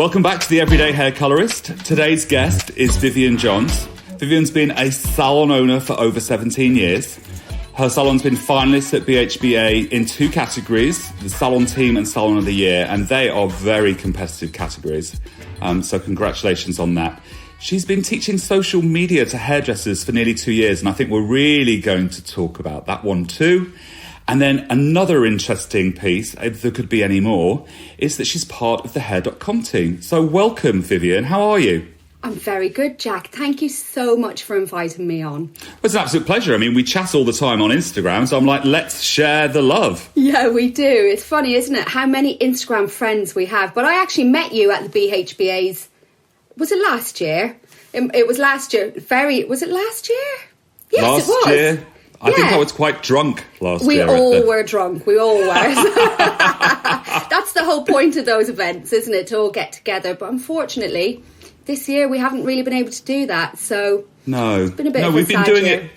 Welcome back to The Everyday Hair Colorist. Today's guest is Vivienne Johns. Vivienne's been a salon owner for over 17 years. Her salon's been finalists at BHBA in 2 categories, the Salon Team and Salon of the Year, and they are very competitive categories. So congratulations on that. She's been teaching social media to hairdressers for nearly 2 years, and I think we're really going to talk about that one too. And then another interesting piece, if there could be any more, is that she's part of the hair.com team. So welcome, Vivienne. How are you? I'm very good, Jack. Thank you so much for inviting me on. Well, it's an absolute pleasure. I mean, we chat all the time on Instagram, so I'm like, let's share the love. Yeah, we do. It's funny, isn't it, how many Instagram friends we have. But I actually met you at the BHBA's, was it last year? It was last year. Was it last year? Yes, last it was. Year. I think I was quite drunk last year. We all were drunk. We all were. That's the whole point of those events, isn't it? To all get together. But unfortunately, this year we haven't really been able to do that. So it's been a bit of a sad year.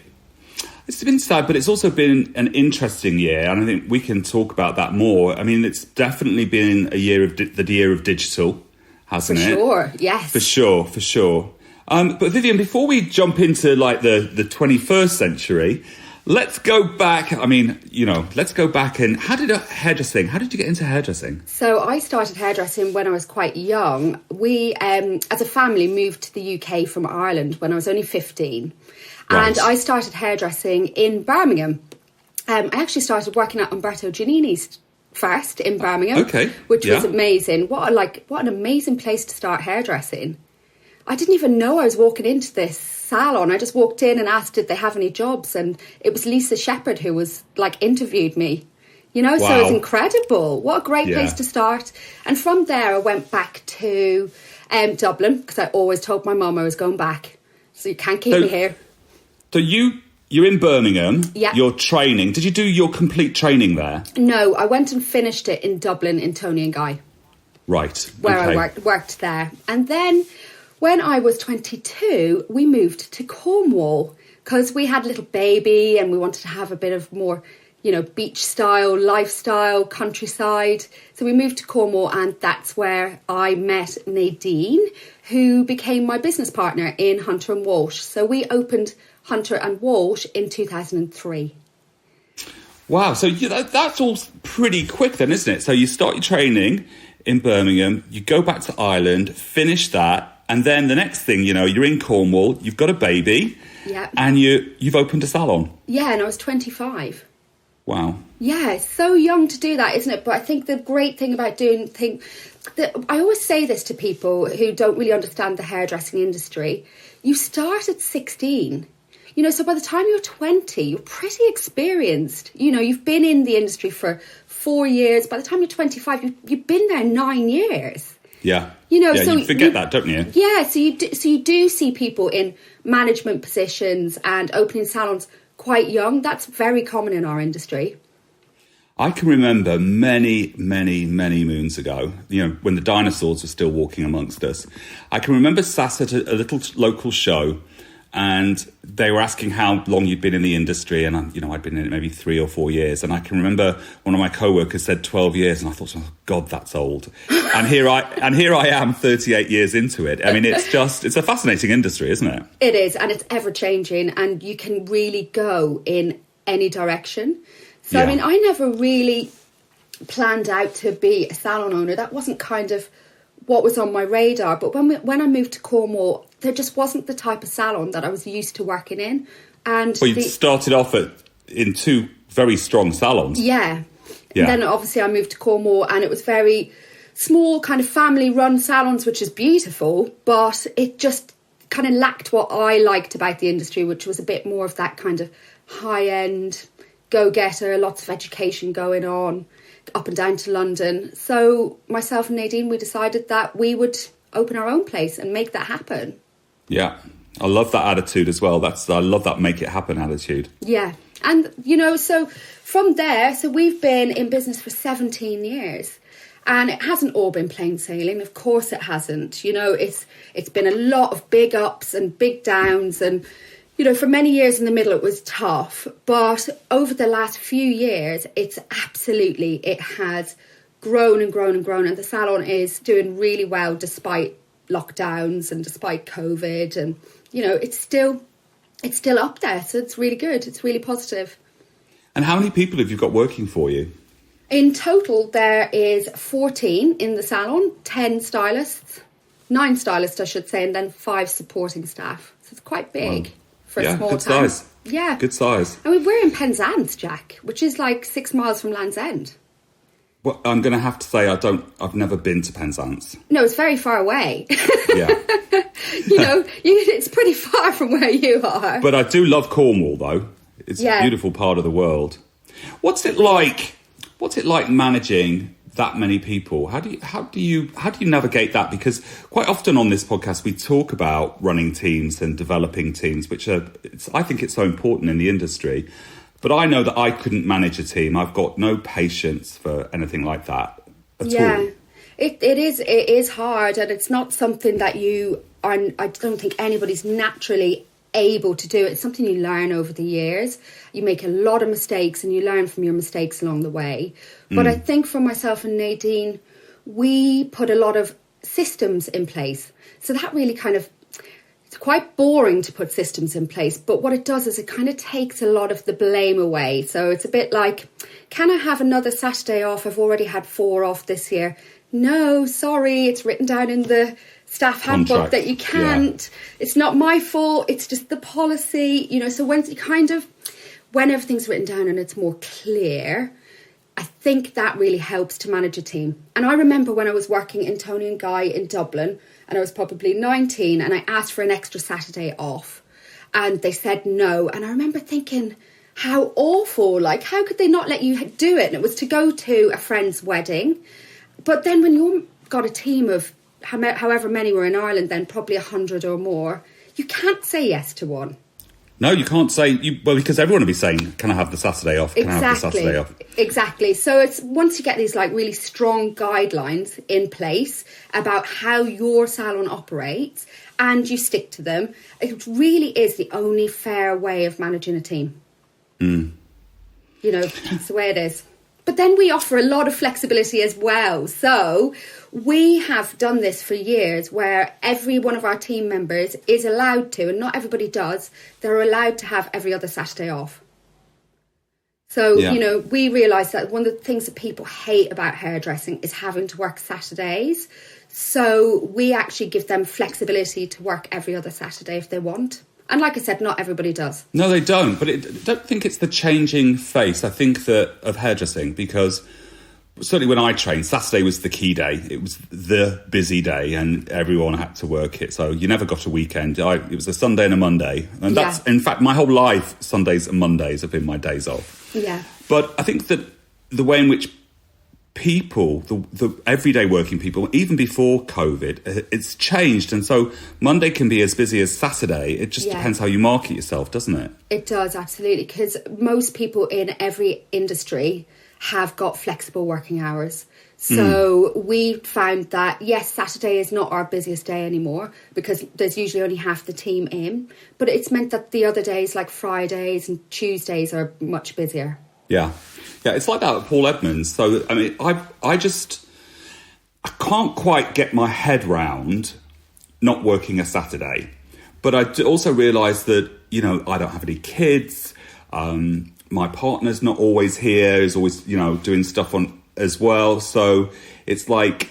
It's been sad, but it's also been an interesting year. And I think we can talk about that more. I mean, it's definitely been a year of the year of digital, hasn't it? For sure, yes. For sure. But Vivienne, before we jump into like the 21st century, let's go back. I mean, let's go back and how did you get into hairdressing? So I started hairdressing when I was quite young. We, as a family, moved to the UK from Ireland when I was only 15. Right. And I started hairdressing in Birmingham. I actually started working at Umberto Giannini's first in Birmingham, which was amazing. What an amazing place to start hairdressing. I didn't even know I was walking into this salon. I just walked in and asked did they have any jobs, and it was Lisa Shepherd who was interviewed me. So it was incredible. What a great place to start. And from there I went back to Dublin because I always told my mum I was going back. So you can't keep me here. So you're in Birmingham. Yeah. You're training. Did you do your complete training there? No, I went and finished it in Dublin in Tony and Guy. Right. Where I worked there. And then when I was 22, we moved to Cornwall because we had a little baby and we wanted to have a bit of more, beach style, lifestyle, countryside. So we moved to Cornwall, and that's where I met Nadine, who became my business partner in Hunter and Walsh. So we opened Hunter and Walsh in 2003. Wow. So that's all pretty quick then, isn't it? So you start your training in Birmingham, you go back to Ireland, finish that. And then the next thing, you're in Cornwall, you've got a baby, and you've opened a salon. Yeah, and I was 25. Wow. Yeah, it's so young to do that, isn't it? But I think the great thing about I always say this to people who don't really understand the hairdressing industry. You start at 16. So by the time you're 20, you're pretty experienced. You've been in the industry for 4 years. By the time you're 25, you've been there 9 years. Yeah. So you forget that, don't you? Yeah, so you do see people in management positions and opening salons quite young. That's very common in our industry. I can remember many, many, many moons ago, when the dinosaurs were still walking amongst us. I can remember sat at a little local show, and they were asking how long you'd been in the industry, and I'd been in it maybe 3 or 4 years. And I can remember one of my co-workers said 12 years, and I thought, oh God, that's old. And here I am 38 years into it. I mean, it's a fascinating industry, isn't it? It is, and it's ever changing, and you can really go in any direction. So, I mean, I never really planned out to be a salon owner. That wasn't kind of what was on my radar. But when I moved to Cornwall, there just wasn't the type of salon that I was used to working in. And you started off in 2 very strong salons. Yeah. And then obviously I moved to Cornwall, and it was very small kind of family-run salons, which is beautiful, but it just kind of lacked what I liked about the industry, which was a bit more of that kind of high-end go-getter, lots of education going on, up and down to London. So myself and Nadine, we decided that we would open our own place and make that happen. Yeah, I love that attitude as well. I love that make it happen attitude. Yeah, and so from there, so we've been in business for 17 years. And it hasn't all been plain sailing. Of course it hasn't. It's been a lot of big ups and big downs, and for many years in the middle, it was tough. But over the last few years, it has grown and grown and grown, and the salon is doing really well despite lockdowns and despite COVID, and it's still up there, so it's really good. It's really positive. And how many people have you got working for you? In total, there is 14 in the salon, 10 stylists, 9 stylists, I should say, and then 5 supporting staff. So it's quite big for a small town. Size. Yeah, good size. I mean, we're in Penzance, Jack, which is like 6 miles from Land's End. Well, I'm going to have to say I've never been to Penzance. No, it's very far away. Yeah. It's pretty far from where you are. But I do love Cornwall, though. It's a beautiful part of the world. What's it like managing that many people? How do you navigate that? Because quite often on this podcast we talk about running teams and developing teams, which I think it's so important in the industry. But I know that I couldn't manage a team. I've got no patience for anything like that at all. Yeah, it is hard, and it's not something that I don't think anybody's naturally able to do. It's something you learn over the years. You make a lot of mistakes and you learn from your mistakes along the way. But I think for myself and Nadine, we put a lot of systems in place. So that really it's quite boring to put systems in place, but what it does is it kind of takes a lot of the blame away. So it's a bit like, can I have another Saturday off? I've already had 4 off this year. No, sorry, it's written down in the staff handbook that you can't. Yeah. It's not my fault, it's just the policy, so when everything's written down and it's more clear, I think that really helps to manage a team. And I remember when I was working in Tony and Guy in Dublin, and I was probably 19, and I asked for an extra Saturday off, and they said no. And I remember thinking, how awful, how could they not let you do it? And it was to go to a friend's wedding. But then when you've got a team of however many were in Ireland, then probably 100 or more, you can't say yes to one. No, you can't say, because everyone will be saying, can I have the Saturday off? Can I have the Saturday off? Exactly. So it's once you get these really strong guidelines in place about how your salon operates and you stick to them, it really is the only fair way of managing a team. It's the way it is. But then we offer a lot of flexibility as well. So we have done this for years where every one of our team members is allowed to, and not everybody does, they're allowed to have every other Saturday off. So, we realise that one of the things that people hate about hairdressing is having to work Saturdays. So we actually give them flexibility to work every other Saturday if they want. And like I said, not everybody does. No, they don't. But I don't think it's the changing face, I think, that of hairdressing, because certainly when I trained, Saturday was the key day. It was the busy day and everyone had to work it. So you never got a weekend. It was a Sunday and a Monday. And that's, in fact, my whole life, Sundays and Mondays have been my days off. Yeah. But I think that the way in which people, the everyday working people, even before COVID, it's changed. And so Monday can be as busy as Saturday. It just depends how you market yourself, doesn't it? It does, absolutely. Because most people in every industry have got flexible working hours. So we found that, yes, Saturday is not our busiest day anymore because there's usually only half the team in. But it's meant that the other days, like Fridays and Tuesdays, are much busier. Yeah, it's like that with Paul Edmonds. So, I mean, I can't quite get my head round not working a Saturday. But I also realise that, I don't have any kids. My partner's not always here, is always, doing stuff on as well. So it's like,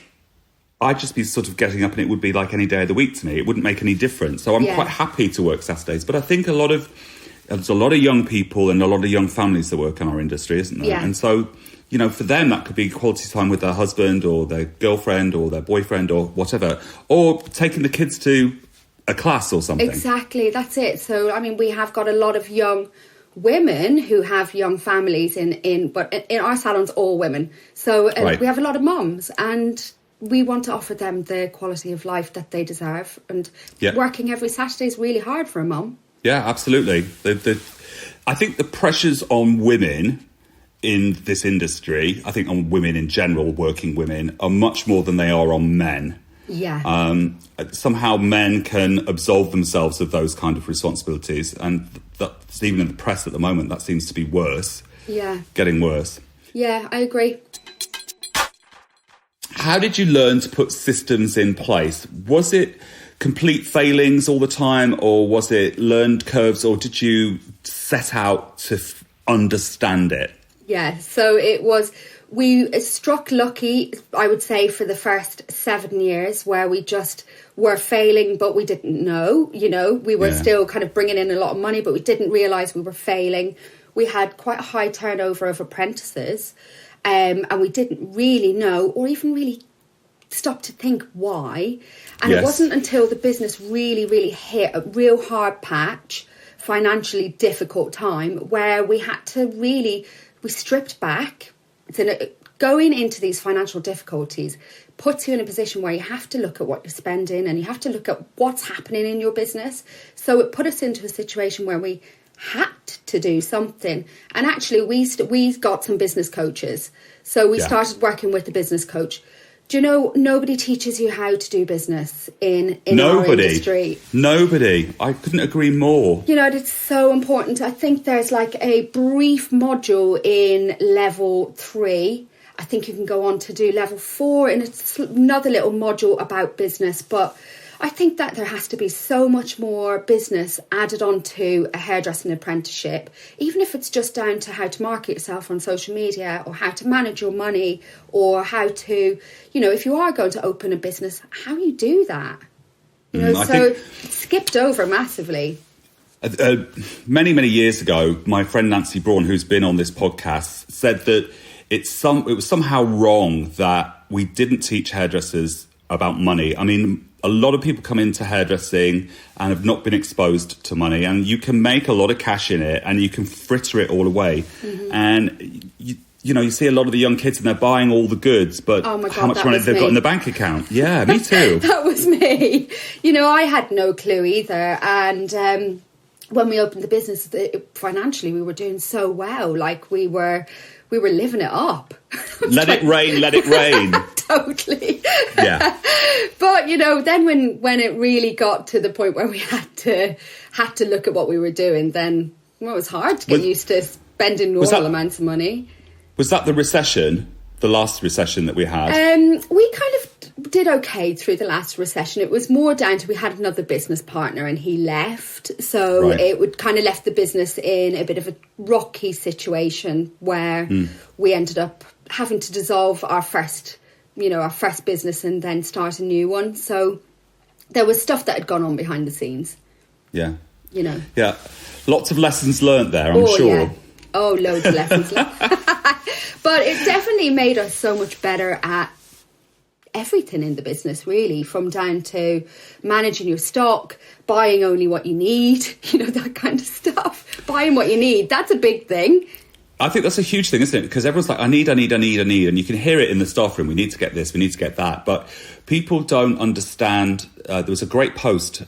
I'd just be sort of getting up and it would be like any day of the week to me. It wouldn't make any difference. So I'm quite happy to work Saturdays. But I think there's a lot of young people and a lot of young families that work in our industry, isn't there? Yeah. And so, for them, that could be quality time with their husband or their girlfriend or their boyfriend or whatever, or taking the kids to a class or something. Exactly, that's it. So, I mean, we have got a lot of young women who have young families but in our salons, all women. So we have a lot of mums, and we want to offer them the quality of life that they deserve. And working every Saturday is really hard for a mum. Yeah, absolutely. I think the pressures on women in this industry, I think on women in general, working women, are much more than they are on men. Yeah. Somehow men can absolve themselves of those kind of responsibilities. And that's even in the press at the moment, that seems to be worse. Yeah. Getting worse. Yeah, I agree. how did you learn to put systems in place? Was it complete failings all the time, or was it learned curves, or did you set out to understand it? Yeah, so it was, we struck lucky, I would say, for the first 7 years, where we just were failing, but we didn't know, we were still kind of bringing in a lot of money, but we didn't realise we were failing. We had quite a high turnover of apprentices, and we didn't really know, or even really stop to think why. And it wasn't until the business really, really hit a real hard patch, financially difficult time, where we had to really, we stripped back. Going into these financial difficulties puts you in a position where you have to look at what you're spending, and you have to look at what's happening in your business. So it put us into a situation where we had to do something. And actually we got some business coaches. So we started working with the business coach. Do you know, nobody teaches you how to do business in our industry. Nobody. I couldn't agree more. It's so important. I think there's like a brief module in level 3. I think you can go on to do level 4 and it's another little module about business. But I think that there has to be so much more business added onto a hairdressing apprenticeship, even if it's just down to how to market yourself on social media, or how to manage your money, or how to, if you are going to open a business, how you do that. It's skipped over massively. Many, many years ago, my friend Nancy Braun, who's been on this podcast, said that it was somehow wrong that we didn't teach hairdressers about money. I mean, a lot of people come into hairdressing and have not been exposed to money, and you can make a lot of cash in it and you can fritter it all away. Mm-hmm. And you see a lot of the young kids and they're buying all the goods, but how much money they've got in the bank account. Yeah, me too. That was me. I had no clue either. And when we opened the business, financially we were doing so well. Like we were living it up. Let it rain. Totally. Yeah. But then when it really got to the point where we had to look at what we were doing, then it was hard to get used to spending normal amounts of money. Was that the recession, the last recession that we had? We kind of did okay through the last recession. It was more down to, we had another business partner and he left, so it would kind of left the business in a bit of a rocky situation where we ended up having to dissolve our first business and then start a new one. So there was stuff that had gone on behind the scenes. Yeah. Yeah. Lots of lessons learnt there, I'm sure. Yeah. Oh, loads of lessons learnt. But it definitely made us so much better at everything in the business, really, from down to managing your stock, buying only what you need, that kind of stuff. Buying what you need, that's a big thing. I think that's a huge thing, isn't it? Because everyone's like, I need. And you can hear it in the staff room. We need to get this, we need to get that. But people don't understand. There was a great post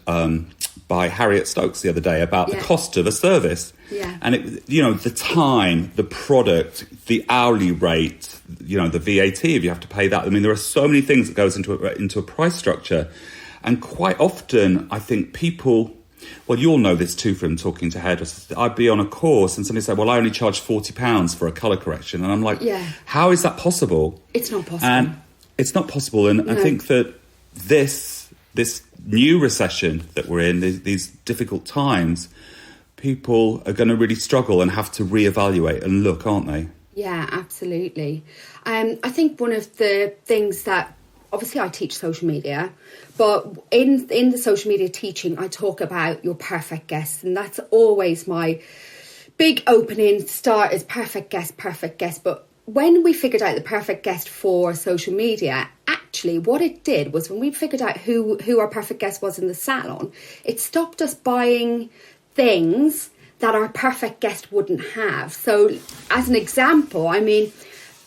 by Harriet Stokes the other day about the cost of a service. Yeah. And the time, the product, the hourly rate, the VAT, if you have to pay that. I mean, there are so many things that goes into a price structure. And quite often, I think people... Well, you'll know this too from talking to hairdressers. I'd be on a course and somebody said, well, I only charge £40 for a colour correction. And I'm like, how is that possible? It's not possible. And it's not possible. And I think that this new recession that we're in, these difficult times, people are going to really struggle and have to reevaluate and look, aren't they? Yeah, absolutely. I think one of the things that, obviously I teach social media, but in the social media teaching, I talk about your perfect guest. And that's always my big opening start, is perfect guest. But when we figured out the perfect guest for social media, actually what it did was, when we figured out who our perfect guest was in the salon, it stopped us buying things that our perfect guest wouldn't have. So as an example, I mean,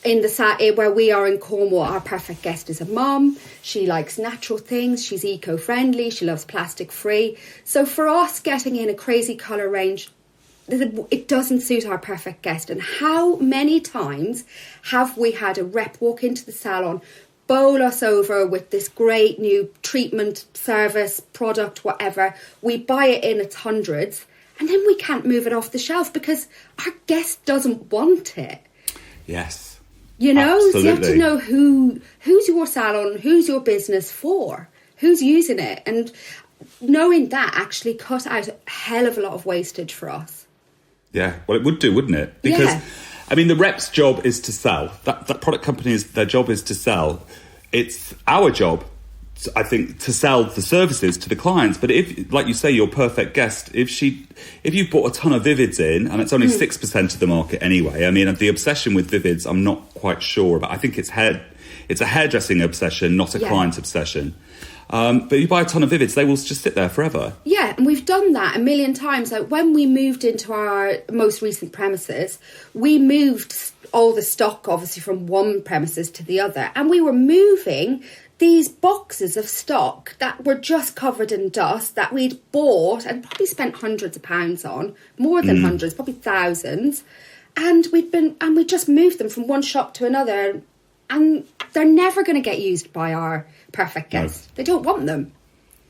where we are in Cornwall, our perfect guest is a mum. She likes natural things. She's eco-friendly. She loves plastic-free. So for us, getting in a crazy colour range, it doesn't suit our perfect guest. And how many times have we had a rep walk into the salon, bowl us over with this great new treatment, service, product, whatever. We buy it in its hundreds, and then we can't move it off the shelf because our guest doesn't want it. Yes. You know, Absolutely. So you have to know who's your salon, who's your business for, who's using it. And knowing that actually cut out a hell of a lot of wastage for us. Yeah, well, it would do, wouldn't it? Because, I mean, the rep's job is to sell. That product company's, their job is to sell. It's our job, I think, to sell the services to the clients. But if, like you say, your perfect guest, if you've bought a ton of Vivids in, and it's only 6% of the market anyway, I mean, the obsession with Vivids, I'm not quite sure about. I think it's a hairdressing obsession, not a client obsession. But you buy a ton of Vivids, they will just sit there forever. Yeah, and we've done that a million times. Like when we moved into our most recent premises, we moved all the stock, obviously, from one premises to the other. And we were moving these boxes of stock that were just covered in dust that we'd bought and probably spent hundreds of pounds on, more than hundreds, probably thousands. And we just moved them from one shop to another. And they're never going to get used by our perfect guests. No. They don't want them.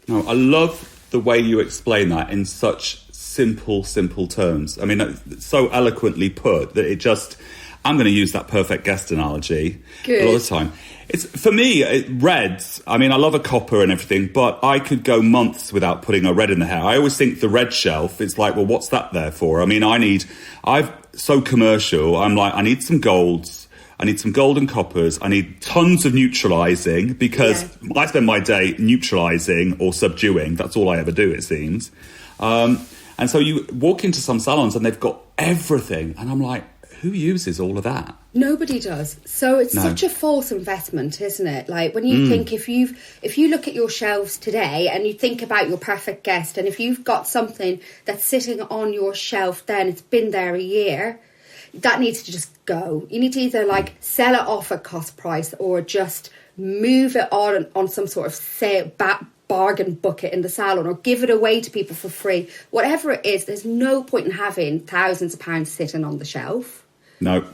No, I love the way you explain that in such simple terms. I mean, it's so eloquently put that it just... I'm going to use that perfect guest analogy a lot of the time. It's for me, reds. I mean, I love a copper and everything, but I could go months without putting a red in the hair. I always think the red shelf, it's like, well, what's that there for? I mean, so commercial. I'm like, I need some golds. I need some golden coppers. I need tons of neutralising because I spend my day neutralising or subduing. That's all I ever do, it seems. And so you walk into some salons and they've got everything. And I'm like, who uses all of that? Nobody does. So it's such a false investment, isn't it? Like when you think if you look at your shelves today and you think about your perfect guest, and if you've got something that's sitting on your shelf, then it's been there a year, that needs to just go. You need to either like sell it off at cost price or just move it on some sort of sale bargain bucket in the salon, or give it away to people for free. Whatever it is, there's no point in having thousands of pounds sitting on the shelf. No.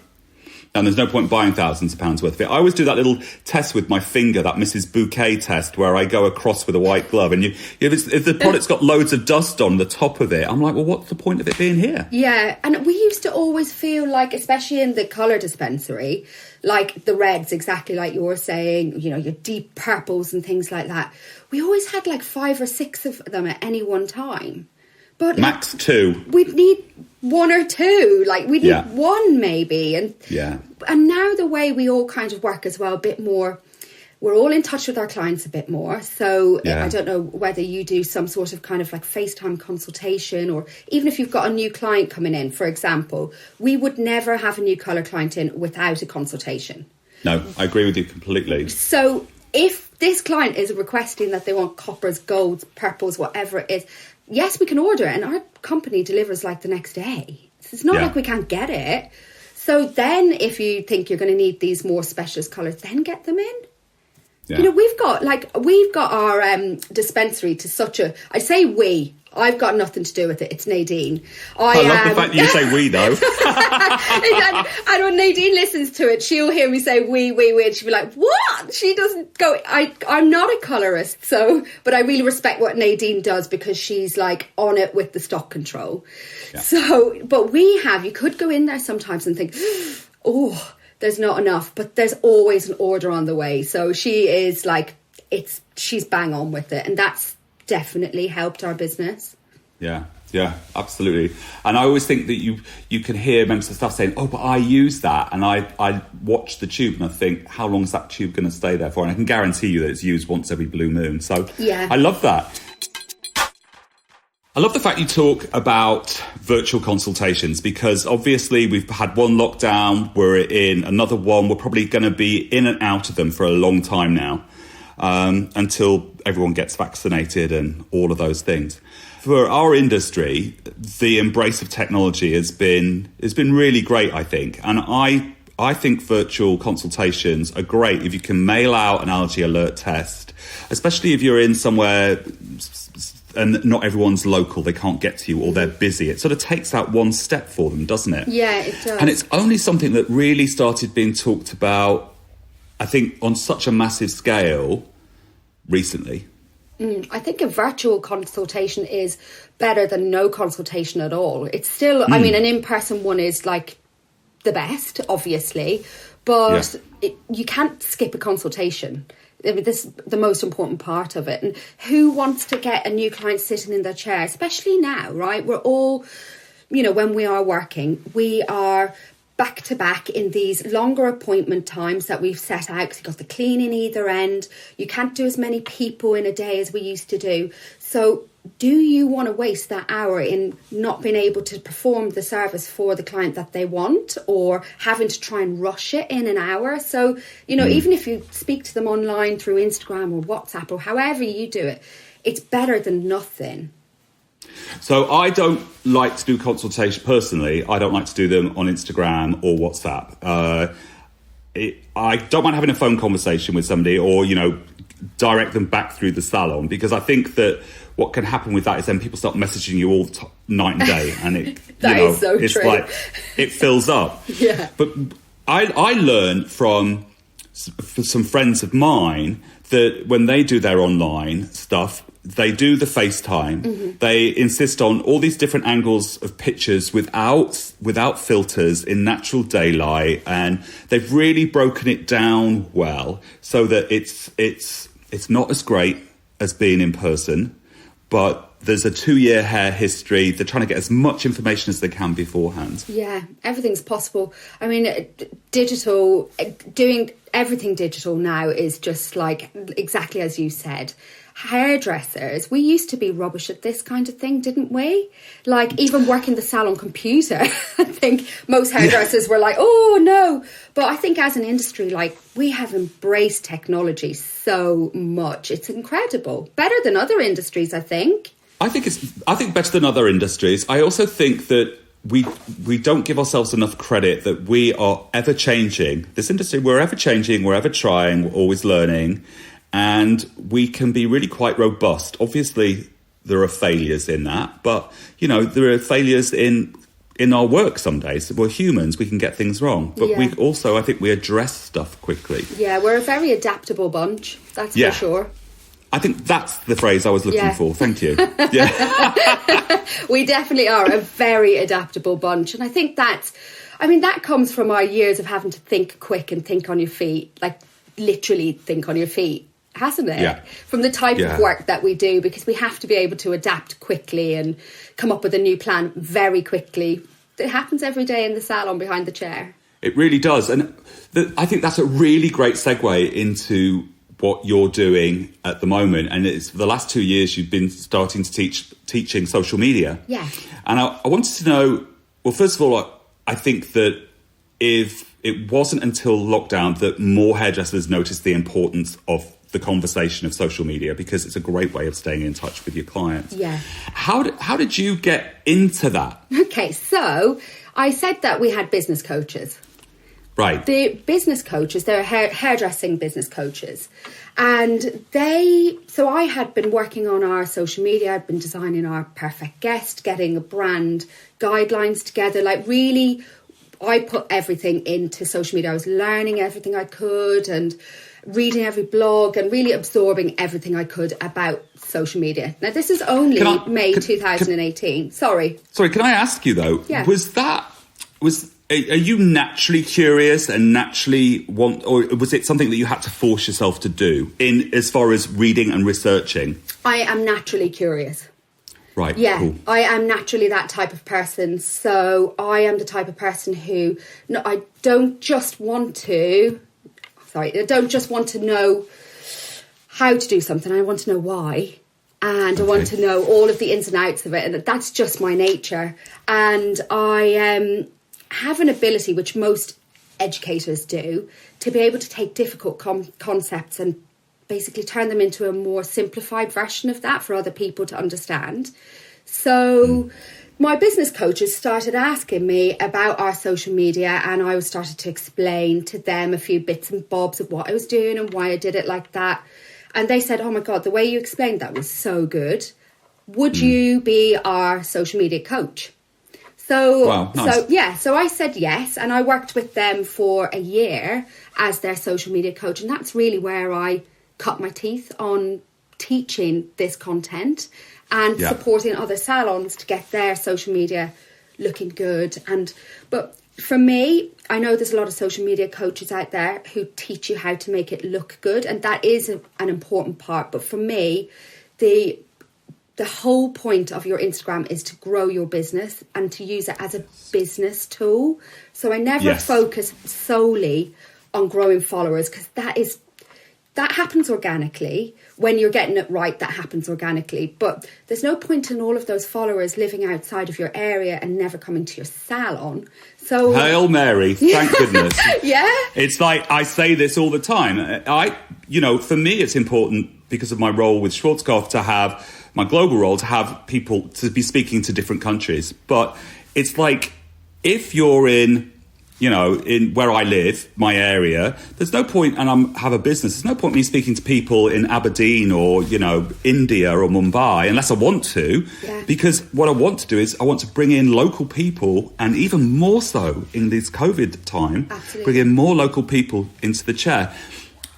And there's no point buying thousands of pounds worth of it. I always do that little test with my finger, that Mrs. Bouquet test, where I go across with a white glove. And if the product's got loads of dust on the top of it, I'm like, well, what's the point of it being here? Yeah, and we used to always feel like, especially in the colour dispensary, like the reds, exactly like you were saying, you know, your deep purples and things like that. We always had like 5 or 6 of them at any one time. But max 2. We'd need 1 or 2, like we'd need 1 maybe. And now the way we all kind of work as well, a bit more, we're all in touch with our clients a bit more. So I don't know whether you do some sort of kind of like FaceTime consultation, or even if you've got a new client coming in, for example, we would never have a new colour client in without a consultation. No, I agree with you completely. So if this client is requesting that they want coppers, golds, purples, whatever it is, yes, we can order it, and our company delivers like the next day. It's not like we can't get it. So then if you think you're going to need these more specialist colours, then get them in. Yeah. You know, we've got our dispensary to such a... I say we. I've got nothing to do with it. It's Nadine. I love the fact that you say we, though. And when Nadine listens to it, she'll hear me say we, and she'll be like, what? She doesn't go... I'm not a colourist, but I really respect what Nadine does because she's like on it with the stock control. Yeah. So, but you could go in there sometimes and think, oh, there's not enough, but there's always an order on the way. So she is like, she's bang on with it. And that's definitely helped our business. Yeah, absolutely. And I always think that you can hear members of staff saying, oh, but I use that. And I watch the tube and I think, how long is that tube going to stay there for? And I can guarantee you that it's used once every blue moon. So I love that. I love the fact you talk about virtual consultations, because obviously we've had one lockdown, we're in another one, we're probably going to be in and out of them for a long time now, until everyone gets vaccinated and all of those things. For our industry, the embrace of technology has been really great, I think. And I think virtual consultations are great if you can mail out an allergy alert test, especially if you're in somewhere and not everyone's local, they can't get to you or they're busy. It sort of takes out one step for them, doesn't it? Yeah, it does. And it's only something that really started being talked about, I think, on such a massive scale recently. I think a virtual consultation is better than no consultation at all. It's still, I mean, an in-person one is like the best, obviously, but you can't skip a consultation. I mean, this is the most important part of it. And who wants to get a new client sitting in their chair, especially now, right? We're all, when we are working, we are back to back in these longer appointment times that we've set out, because you've got the cleaning either end. You can't do as many people in a day as we used to do. So do you want to waste that hour in not being able to perform the service for the client that they want, or having to try and rush it in an hour? So, even if you speak to them online through Instagram or WhatsApp or however you do it, it's better than nothing. So I don't like to do consultation personally. I don't like to do them on Instagram or WhatsApp. I don't mind having a phone conversation with somebody, or, direct them back through the salon, because I think that what can happen with that is then people start messaging you all night and day, and it is so it's true. like it fills up. Yeah. But I learned from some friends of mine that when they do their online stuff, they do the FaceTime. Mm-hmm. They insist on all these different angles of pictures without filters, in natural daylight, and they've really broken it down well so that it's not as great as being in person, but there's a 2-year hair history. They're trying to get as much information as they can beforehand. Yeah, everything's possible. I mean, doing everything digital now is just like exactly as you said. Hairdressers, we used to be rubbish at this kind of thing, didn't we? Like, even working the salon computer, I think most hairdressers were like, oh no. But I think as an industry, like, we have embraced technology so much. It's incredible. Better than other industries, I think. I think better than other industries. I also think that we don't give ourselves enough credit that we are ever changing. This industry, we're ever changing, we're ever trying, we're always learning. And we can be really quite robust. Obviously, there are failures in that, but, there are failures in our work some days. We're humans, we can get things wrong. But we also, I think, we address stuff quickly. Yeah, we're a very adaptable bunch, that's for sure. I think that's the phrase I was looking for. Thank you. Yeah. We definitely are a very adaptable bunch. And I think that comes from our years of having to think quick and think on your feet, like literally think on your feet. Hasn't it? Yeah. From the type of work that we do, because we have to be able to adapt quickly and come up with a new plan very quickly. It happens every day in the salon behind the chair. It really does. And I think that's a really great segue into what you're doing at the moment. And it's for the last 2 years you've been starting to teaching social media. Yeah. And I wanted to know, well, first of all, I think that if it wasn't until lockdown that more hairdressers noticed the importance of the conversation of social media, because it's a great way of staying in touch with your clients. Yeah. How did you get into that? Okay, so I said that we had business coaches. Right. The business coaches, they're hairdressing business coaches. And so I had been working on our social media. I'd been designing our perfect guest, getting a brand guidelines together. Like, really, I put everything into social media. I was learning everything I could and reading every blog and really absorbing everything I could about social media. Now, this is only May 2018. Sorry, can I ask you, though, are you naturally curious and naturally or was it something that you had to force yourself to do in as far as reading and researching? I am naturally curious. Right. Yeah, cool. I am naturally that type of person. So I am the type of person who, I don't just want to know how to do something. I want to know why. And I want to know all of the ins and outs of it. And that's just my nature. And I have an ability, which most educators do, to be able to take difficult concepts and basically turn them into a more simplified version of that for other people to understand. So my business coaches started asking me about our social media, and I started to explain to them a few bits and bobs of what I was doing and why I did it like that. And they said, oh my God, the way you explained that was so good. Would you be our social media coach? So, wow, nice. So I said yes, and I worked with them for a year as their social media coach, and that's really where I cut my teeth on teaching this content and supporting other salons to get their social media looking good. But for me, I know there's a lot of social media coaches out there who teach you how to make it look good, and that is an important part. But for me, the whole point of your Instagram is to grow your business and to use it as a business tool. So I never focus solely on growing followers, because that happens organically. When you're getting it right, that happens organically. But there's no point in all of those followers living outside of your area and never coming to your salon. So Hail Mary, thank goodness. Yeah. It's like, I say this all the time. For me, it's important because of my role with Schwarzkopf to have my global role, to have people to be speaking to different countries. But it's like, if you're in where I live, my area, there's no point, and I have a business, there's no point me speaking to people in Aberdeen or, India or Mumbai, unless I want to, because what I want to do is I want to bring in local people, and even more so in this COVID time, bring in more local people into the chair.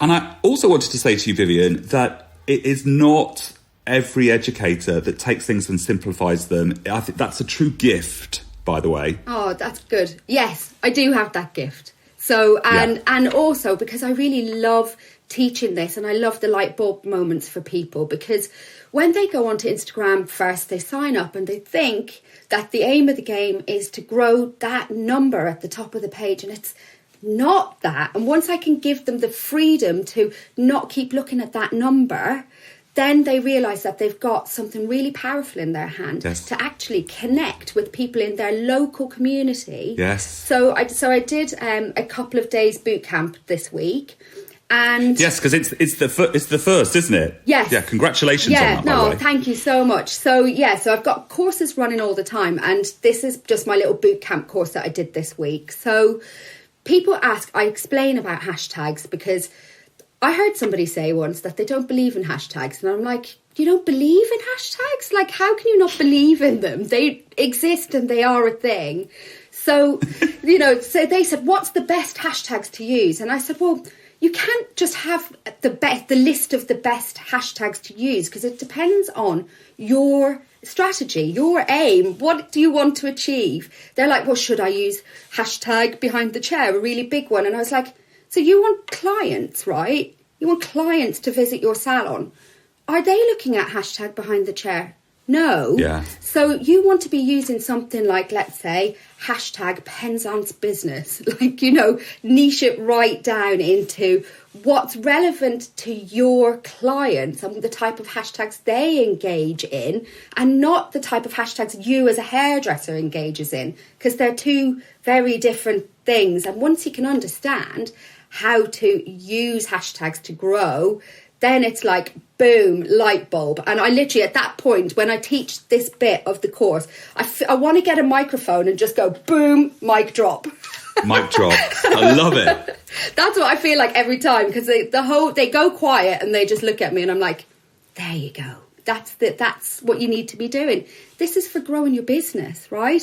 And I also wanted to say to you, Vivienne, that it is not every educator that takes things and simplifies them. I think that's a true gift, by the way. Oh, that's good. Yes, I do have that gift. So, and also because I really love teaching this, and I love the light bulb moments for people, because when they go onto Instagram first, they sign up and they think that the aim of the game is to grow that number at the top of the page, and it's not that. And once I can give them the freedom to not keep looking at that number, then they realise that they've got something really powerful in their hand to actually connect with people in their local community. Yes. So I did a couple of days boot camp this week, and yes, because it's the first, isn't it? Yes. Yeah. Congratulations on that. No, thank you so much. So so I've got courses running all the time, and this is just my little boot camp course that I did this week. So people ask, I explain about hashtags, because I heard somebody say once that they don't believe in hashtags, and I'm like, you don't believe in hashtags? Like, how can you not believe in them? They exist and they are a thing. So, so they said, what's the best hashtags to use? And I said, well, you can't just have the list of the best hashtags to use, because it depends on your strategy, your aim. What do you want to achieve? They're like, well, should I use hashtag behind the chair, a really big one? And I was like, so you want clients, right? You want clients to visit your salon. Are they looking at hashtag behind the chair? No. Yeah. So you want to be using something like, let's say, hashtag Penzance business. Like, niche it right down into what's relevant to your clients and the type of hashtags they engage in, and not the type of hashtags you as a hairdresser engages in, because they're two very different things. And once you can understand how to use hashtags to grow, then it's like, boom, light bulb. And I literally, at that point, when I teach this bit of the course, I want to get a microphone and just go, boom, mic drop. Mic drop. I love it. That's what I feel like every time, because they go quiet and they just look at me and I'm like, there you go. That's what you need to be doing. This is for growing your business, right?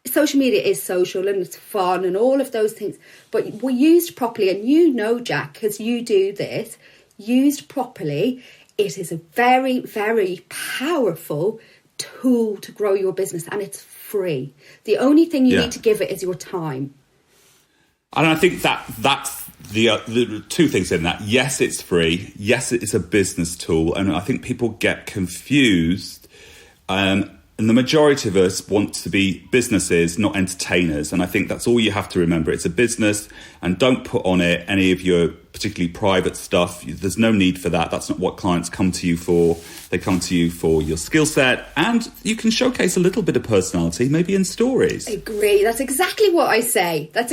Social media is social and it's fun and all of those things, but we used properly, and Jack, because you do this, used properly, it is a very, very powerful tool to grow your business, and it's free. The only thing you need to give it is your time. And I think that's the two things in that. Yes, it's free. Yes, it's a business tool. And I think people get confused. And the majority of us want to be businesses, not entertainers. And I think that's all you have to remember. It's a business, and don't put on it any of your particularly private stuff. There's no need for that. That's not what clients come to you for. They come to you for your skill set, and you can showcase a little bit of personality, maybe in stories. I agree. That's exactly what I say. That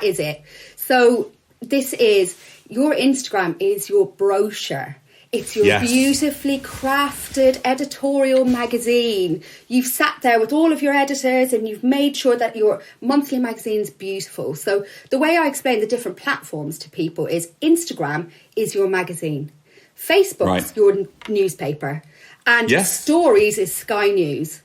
is it. So your Instagram is your brochure. It's your beautifully crafted editorial magazine. You've sat there with all of your editors and you've made sure that your monthly magazine's beautiful. So the way I explain the different platforms to people is Instagram is your magazine. Facebook's your newspaper. And Stories is Sky News.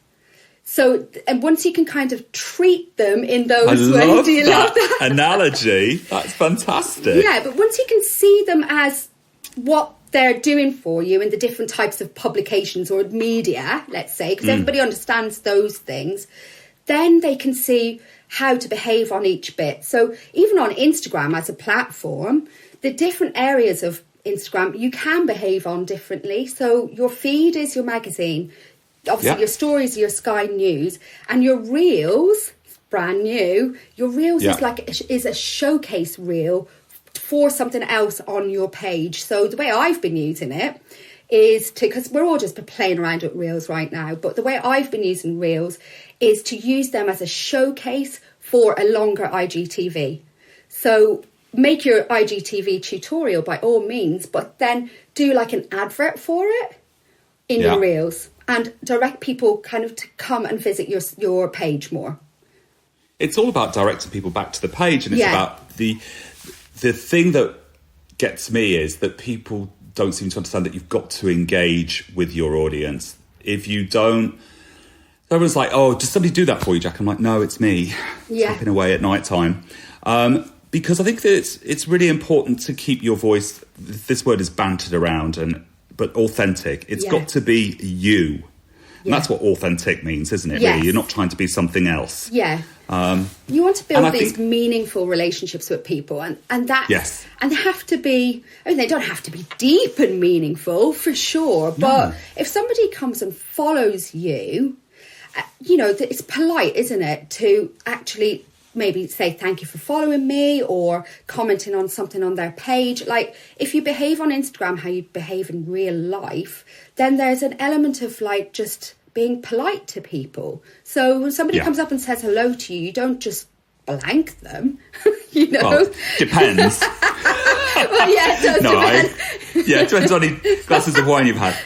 So, and once you can kind of treat them in those ways, do you love that analogy? That's fantastic. Yeah, but once you can see them as what they're doing for you in the different types of publications or media, let's say, because everybody understands those things, then they can see how to behave on each bit. So even on Instagram as a platform, the different areas of Instagram you can behave on differently. So your feed is your magazine, obviously your stories are your Sky News, and your reels, brand new, your reels is a showcase reel for something else on your page. So the way I've been using it is because we're all just playing around with reels right now, but the way I've been using reels is to use them as a showcase for a longer IGTV. So make your IGTV tutorial by all means, but then do like an advert for it in your reels and direct people kind of to come and visit your page more. It's all about directing people back to the page, and it's about the thing that gets me is that people don't seem to understand that you've got to engage with your audience. If you don't, everyone's like, oh, does somebody do that for you, Jack? I'm like, no, it's me tapping away at night time. Because I think that it's really important to keep your voice, this word is bantered around, but authentic. It's got to be you. And that's what authentic means, isn't it? Yes. Really, you're not trying to be something else. Yeah. You want to build these meaningful relationships with people, and that, and they have to be. I mean, they don't have to be deep and meaningful for sure. But if somebody comes and follows you, it's polite, isn't it, to actually maybe say thank you for following me or commenting on something on their page. Like if you behave on Instagram how you behave in real life, then there's an element of like just being polite to people. So when somebody comes up and says hello to you, you don't just blank them, Well, depends. Well, yeah, it does depend. It depends on the glasses of wine you've had.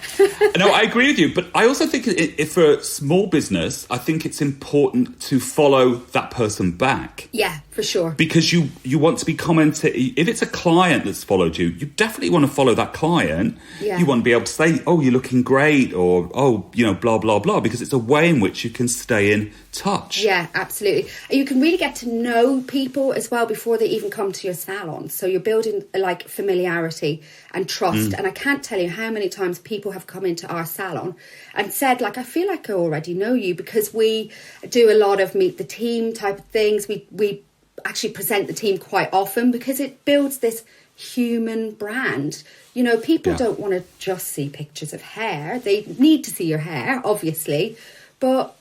No, I agree with you, but I also think if for a small business, I think it's important to follow that person back. Yeah, for sure. Because you want to be commenting. If it's a client that's followed you, you definitely want to follow that client. Yeah. You want to be able to say, oh, you're looking great, or, oh, blah, blah, blah, because it's a way in which you can stay in touch. Yeah, absolutely. You can really get to know people as well before they even come to your salon. So you're building like familiarity and trust. And I can't tell you how many times people have come into our salon and said, like, I feel like I already know you, because we do a lot of meet the team type of things. We actually present the team quite often because it builds this human brand. People don't want to just see pictures of hair. They need to see your hair, obviously, but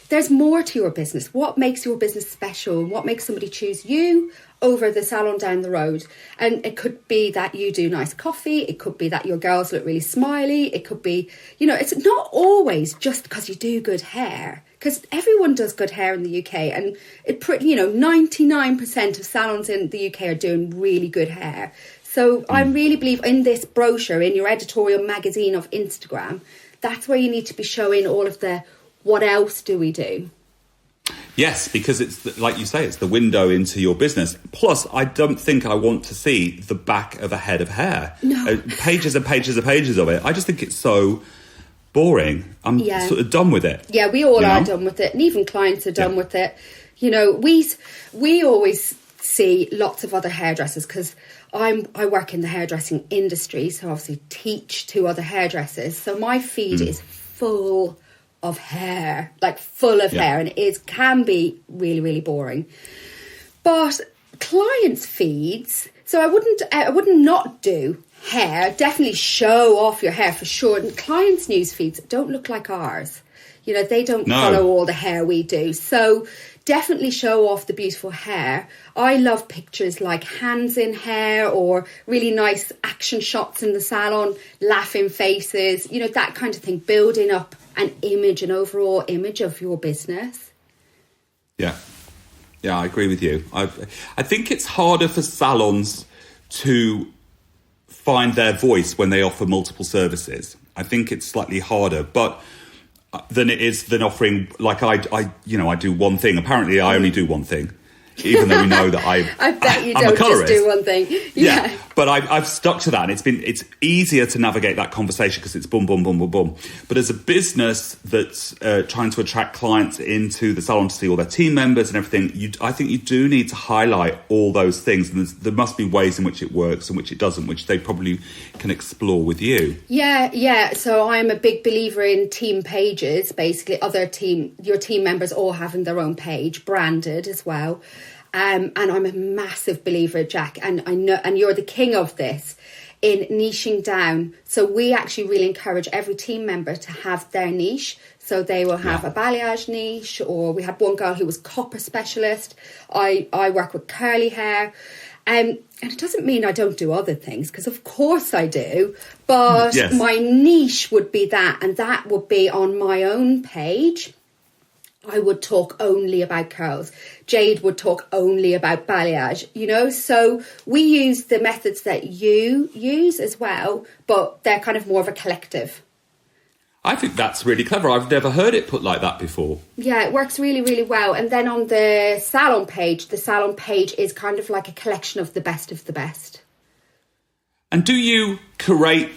there's more to your business. What makes your business special, and what makes somebody choose you over the salon down the road? And it could be that you do nice coffee. It could be that your girls look really smiley. It could be, it's not always just because you do good hair, because everyone does good hair in the UK, and 99% of salons in the UK are doing really good hair. So I really believe in this brochure, in your editorial magazine of Instagram, that's where you need to be showing all of the what else do we do? Yes, because it's, like you say, it's the window into your business. Plus, I don't think I want to see the back of a head of hair. No. Pages and pages and pages of it. I just think it's so boring. I'm sort of done with it. Yeah, we all are done with it. And even clients are done with it. We always see lots of other hairdressers, because I work in the hairdressing industry, so obviously teach to other hairdressers. So my feed is full of hair, like full of hair, and it can be really, really boring. But clients' feeds, so I wouldn't not do hair. Definitely show off your hair for sure. And clients' news feeds don't look like ours. They don't follow all the hair we do. So definitely show off the beautiful hair. I love pictures like hands in hair, or really nice action shots in the salon, laughing faces, that kind of thing, building up an overall image of your business. Yeah, I agree with you. I think it's harder for salons to find their voice when they offer multiple services. I think it's slightly harder, but than it is than offering, like I do one thing. Apparently, I only do one thing. even though we know that I bet you I'm don't a colorist. just do one thing. Yeah, but I've stuck to that, and it's easier to navigate that conversation because it's boom, boom, boom, boom, boom. But as a business that's trying to attract clients into the salon to see all their team members and everything, I think you do need to highlight all those things, and there must be ways in which it works and which it doesn't, which they probably can explore with you. Yeah. So I'm a big believer in team pages. Basically, your team members all having their own page, branded as well. And I'm a massive believer, Jack, and I know, and you're the king of this, in niching down. So we actually really encourage every team member to have their niche. So they will have a balayage niche, or we had one girl who was copper specialist. I work with curly hair. And it doesn't mean I don't do other things, because of course I do. But my niche would be that, and that would be on my own page. I would talk only about curls. Jade would talk only about balayage, So we use the methods that you use as well, but they're kind of more of a collective. I think that's really clever. I've never heard it put like that before. Yeah, it works really, really well. And then on the salon page is kind of like a collection of the best of the best. And do you curate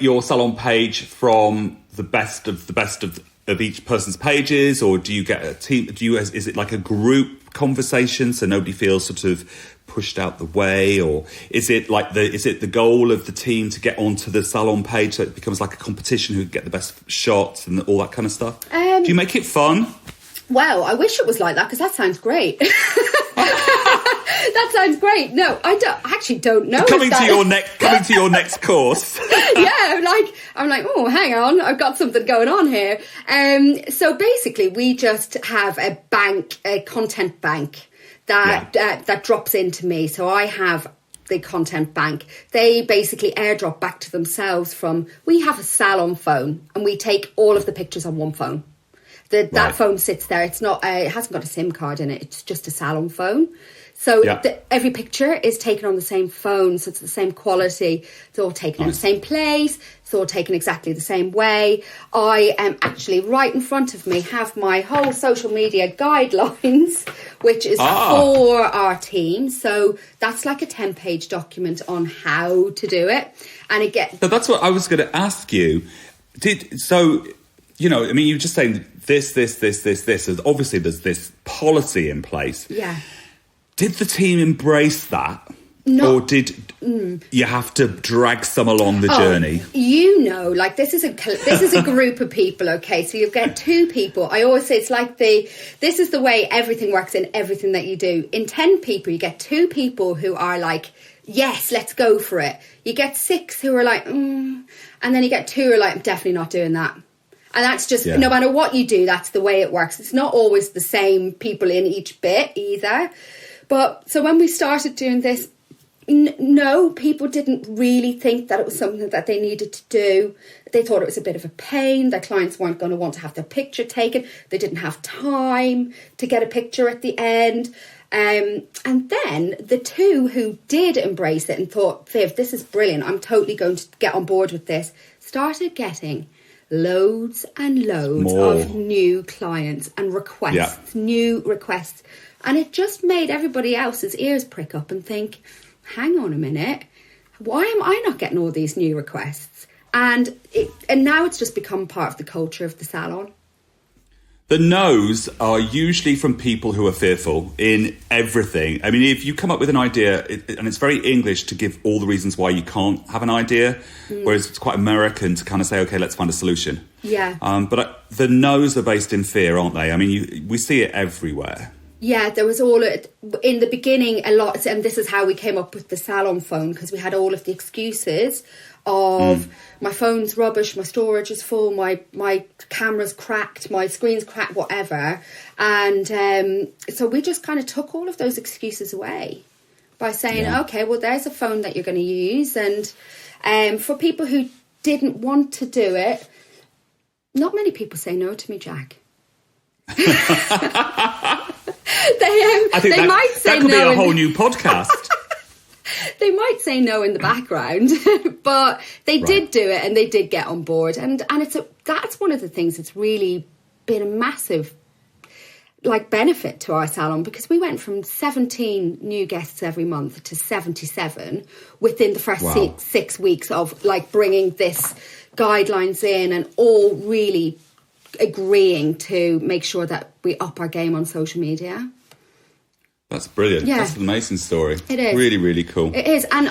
your salon page from the best of each person's pages, or do you get a team? Is it like a group conversation so nobody feels sort of pushed out the way, or is it the goal of the team to get onto the salon page so it becomes like a competition who get the best shots and all that kind of stuff? Do you make it fun? Well, I wish it was like that, because that sounds great. That sounds great. No, I don't know. Coming to your next course. Yeah, I'm like, oh, hang on, I've got something going on here. So basically, we just have a content bank that drops into me. So I have the content bank. They basically airdrop back to themselves we have a salon phone, and we take all of the pictures on one phone. That phone sits there. It's not. It hasn't got a SIM card in it. It's just a salon phone. So every picture is taken on the same phone, so it's the same quality. It's all taken in the same place. It's all taken exactly the same way. I am actually right in front of me, have my whole social media guidelines, which is for our team. So that's like a 10-page document on how to do it. And So that's what I was going to ask you. You were just saying this. Obviously, there's this policy in place. Yeah. Did the team embrace that? No. Or did you have to drag some along the journey? This is a group of people, okay? So you get two people. I always say it's like this is the way everything works in everything that you do. In 10 people, you get two people who are like, yes, let's go for it. You get 6 who are like, and then you get 2 who are like, I'm definitely not doing that. And that's just, no matter what you do, that's the way it works. It's not always the same people in each bit either. But so when we started doing this, no, people didn't really think that it was something that they needed to do. They thought it was a bit of a pain. Their clients weren't going to want to have their picture taken. They didn't have time to get a picture at the end. And then the 2 who did embrace it and thought, Viv, this is brilliant, I'm totally going to get on board with this, started getting loads and loads of new clients and requests, new requests. And it just made everybody else's ears prick up and think, hang on a minute, why am I not getting all these new requests? And now it's just become part of the culture of the salon. The no's are usually from people who are fearful in everything. I mean, if you come up with an idea, and it's very English to give all the reasons why you can't have an idea, whereas it's quite American to kind of say, okay, let's find a solution. Yeah. But the no's are based in fear, aren't they? I mean, we see it everywhere. Yeah, there was in the beginning a lot, and this is how we came up with the salon phone, because we had all of the excuses of my phone's rubbish, my storage is full, my camera's cracked, my screen's cracked, whatever. And so we just kind of took all of those excuses away by saying, okay, well, there's a phone that you're going to use. And for people who didn't want to do it, not many people say no to me, Jack. I think that could be a whole new podcast. They might say no in the background, but they did do it and they did get on board. And that's one of the things that's really been a massive benefit to our salon, because we went from 17 new guests every month to 77 within the first 6 weeks of like bringing this guidelines in, and all really agreeing to make sure that we up our game on social media. That's brilliant. Yeah. That's an amazing story. It is. Really, really cool. It is. And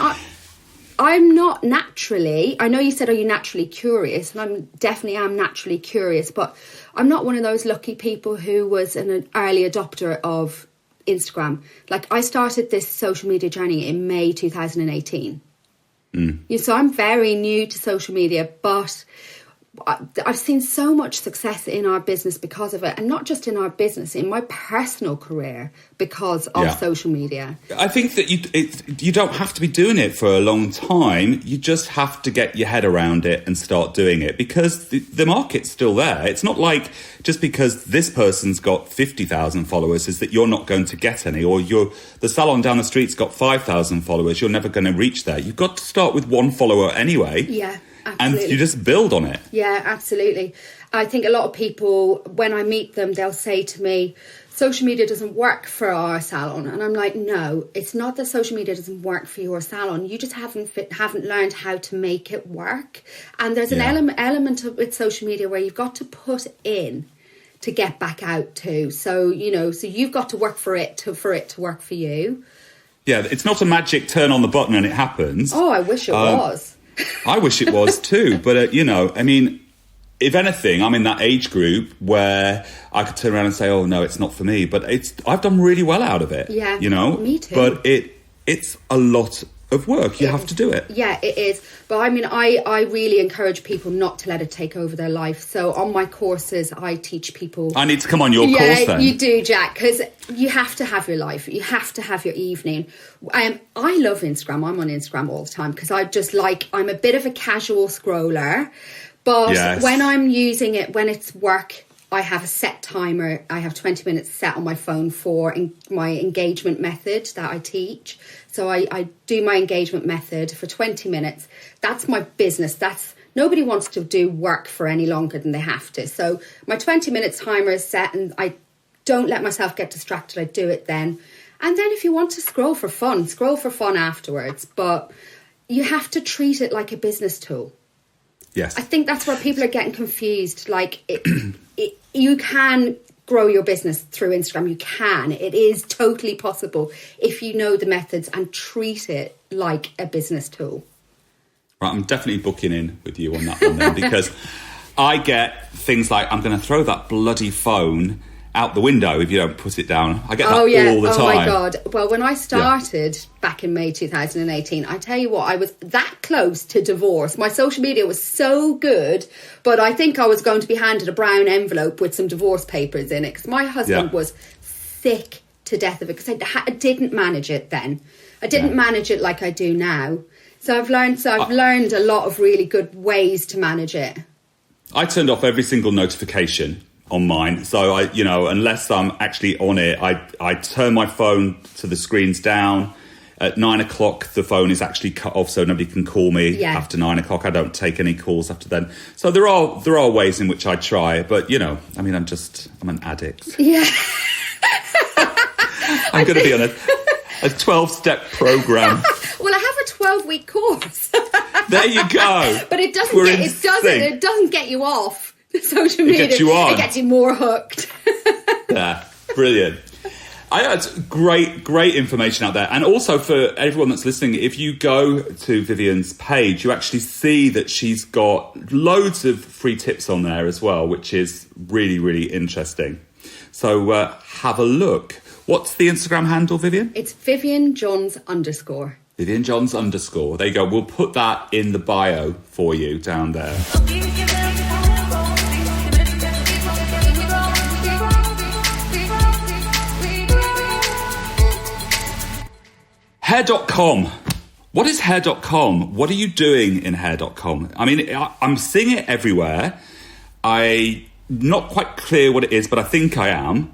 I'm not naturally, I know you said, are you naturally curious? And I'm definitely am naturally curious, but I'm not one of those lucky people who was an early adopter of Instagram. Like, I started this social media journey in May 2018. So I'm very new to social media, but I've seen so much success in our business because of it, and not just in our business, in my personal career because of social media. I think that you don't have to be doing it for a long time. You just have to get your head around it and start doing it, because the market's still there. It's not like just because this person's got 50,000 followers is that you're not going to get any, or the salon down the street's got 5,000 followers, you're never going to reach there. You've got to start with one follower anyway. Yeah. Absolutely. And you just build on it. Yeah, absolutely. I think a lot of people, when I meet them, they'll say to me, social media doesn't work for our salon. And I'm like, no, it's not that social media doesn't work for your salon. You just haven't learned how to make it work. And there's an element of with social media where you've got to put in to get back out too. So, so you've got to work for it to work for you. Yeah, it's not a magic turn on the button and it happens. Oh, I wish it was. I wish it was too, but I mean, if anything, I'm in that age group where I could turn around and say, "Oh no, it's not for me." But I've done really well out of it. Yeah, me too. But it's a lot of work. You have to do it. Yeah, it is. But I mean, I really encourage people not to let it take over their life. So on my courses, I teach people. I need to come on your course then. You do, Jack, because you have to have your life. You have to have your evening. I love Instagram. I'm on Instagram all the time because I'm a bit of a casual scroller. But when I'm using it, when it's work, I have a set timer. I have 20 minutes set on my phone for my engagement method that I teach. So I do my engagement method for 20 minutes. That's my business. Nobody wants to do work for any longer than they have to. So my 20 minutes timer is set, and I don't let myself get distracted. I do it then. And then if you want to scroll for fun afterwards. But you have to treat it like a business tool. Yes. I think that's where people are getting confused. Like, you can grow your business through Instagram. You can. It is totally possible if you know the methods and treat it like a business tool. Right, I'm definitely booking in with you on that one then, because I get things like, I'm going to throw that bloody phone out the window if you don't put it down. I get that all the time. Oh my God. Well, when I started back in May 2018, I tell you what, I was that close to divorce. My social media was so good, but I think I was going to be handed a brown envelope with some divorce papers in it, because my husband was sick to death of it, because I didn't manage it then. I didn't manage it like I do now. So I've learned a lot of really good ways to manage it. I turned off every single notification on mine. So unless I'm actually on it, I turn my phone to the screens down. At 9 o'clock, the phone is actually cut off, so nobody can call me after 9 o'clock. I don't take any calls after then. So there are ways in which I try, but I'm an addict. Yeah. I'm going to be on a 12-step program. Well, I have a 12-week course. There you go. But it doesn't get you off social media. It gets you on. It gets you more hooked. Yeah, brilliant. I had great information out there. And also for everyone that's listening, if you go to Vivienne's page, you actually see that she's got loads of free tips on there as well, which is really, really interesting. So have a look. What's the Instagram handle, Vivienne? It's Vivienne Johns _ Vivienne Johns _ There you go. We'll put that in the bio for you down there. Hair.com. What is hair.com? What are you doing in hair.com? I mean, I'm seeing it everywhere. I'm not quite clear what it is, but I think I am.